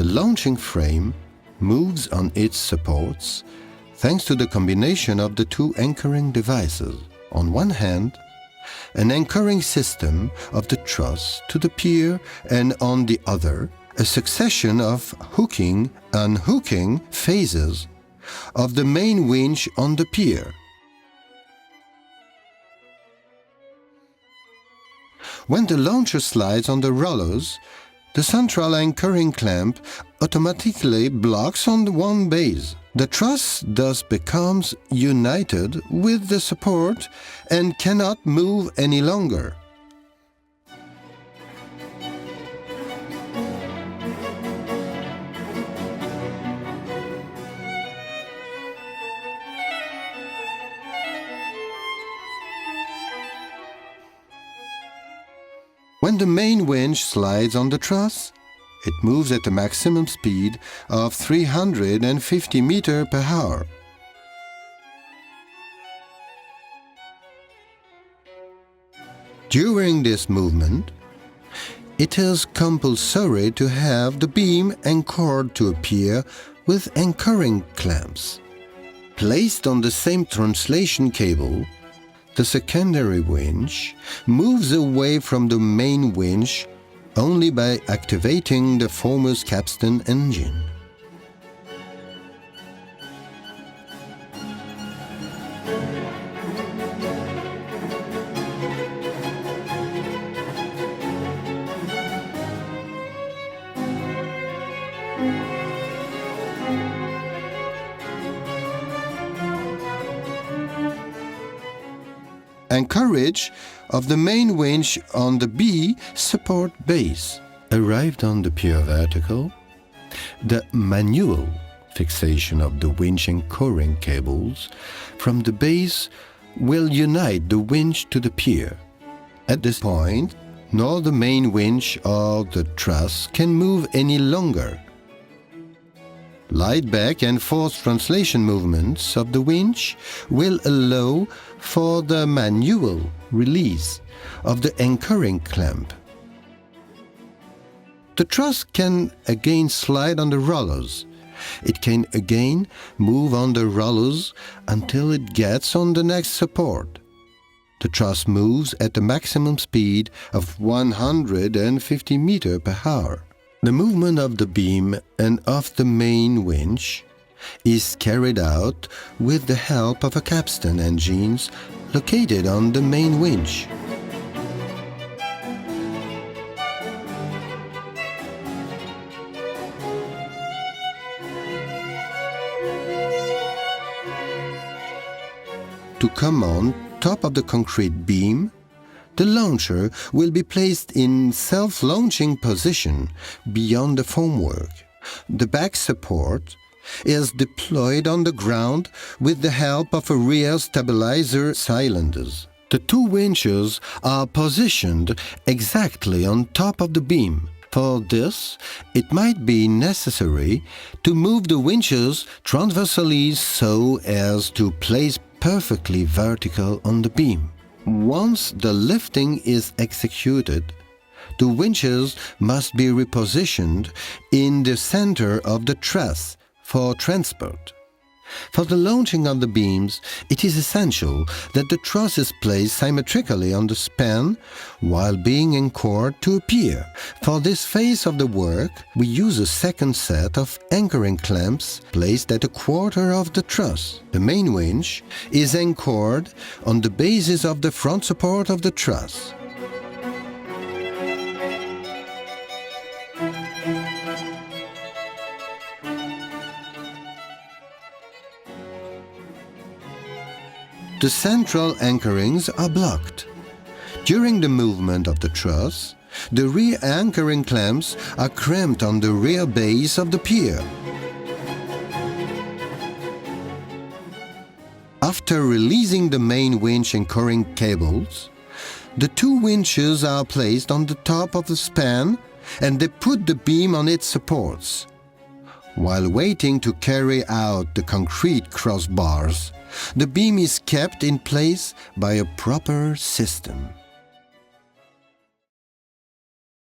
The launching frame moves on its supports thanks to the combination of the two anchoring devices. On one hand, an anchoring system of the truss to the pier, and on the other, a succession of hooking and unhooking phases of the main winch on the pier. When the launcher slides on the rollers, the central anchoring clamp automatically blocks on one base. The truss thus becomes united with the support and cannot move any longer. When the main winch slides on the truss, it moves at a maximum speed of 350 meters per hour. During this movement, it is compulsory to have the beam anchored to a pier with anchoring clamps. Placed on the same translation cable, the secondary winch moves away from the main winch only by activating the former's capstan engine. Anchorage of the main winch on the B support base. Arrived on the pier vertical, the manual fixation of the winch anchoring cables from the base will unite the winch to the pier. At this point, nor the main winch or the truss can move any longer. Light back and forth translation movements of the winch will allow for the manual release of the anchoring clamp. The truss can again slide on the rollers. It can again move on the rollers until it gets on the next support. The truss moves at a maximum speed of 150 meters per hour. The movement of the beam and of the main winch is carried out with the help of a capstan engines located on the main winch. To come on top of the concrete beam, the launcher will be placed in self-launching position beyond the formwork. The back support is deployed on the ground with the help of a rear stabilizer cylinders. The two winches are positioned exactly on top of the beam. For this, it might be necessary to move the winches transversally so as to place perfectly vertical on the beam. Once the lifting is executed, the winches must be repositioned in the center of the truss for transport. For the launching of the beams, it is essential that the truss is placed symmetrically on the span while being anchored to a pier. For this phase of the work, we use a second set of anchoring clamps placed at a quarter of the truss. The main winch is anchored on the basis of the front support of the truss. The central anchorings are blocked. During the movement of the truss, the rear anchoring clamps are clamped on the rear base of the pier. After releasing the main winch anchoring cables, the two winches are placed on the top of the span and they put the beam on its supports. While waiting to carry out the concrete crossbars, the beam is kept in place by a proper system.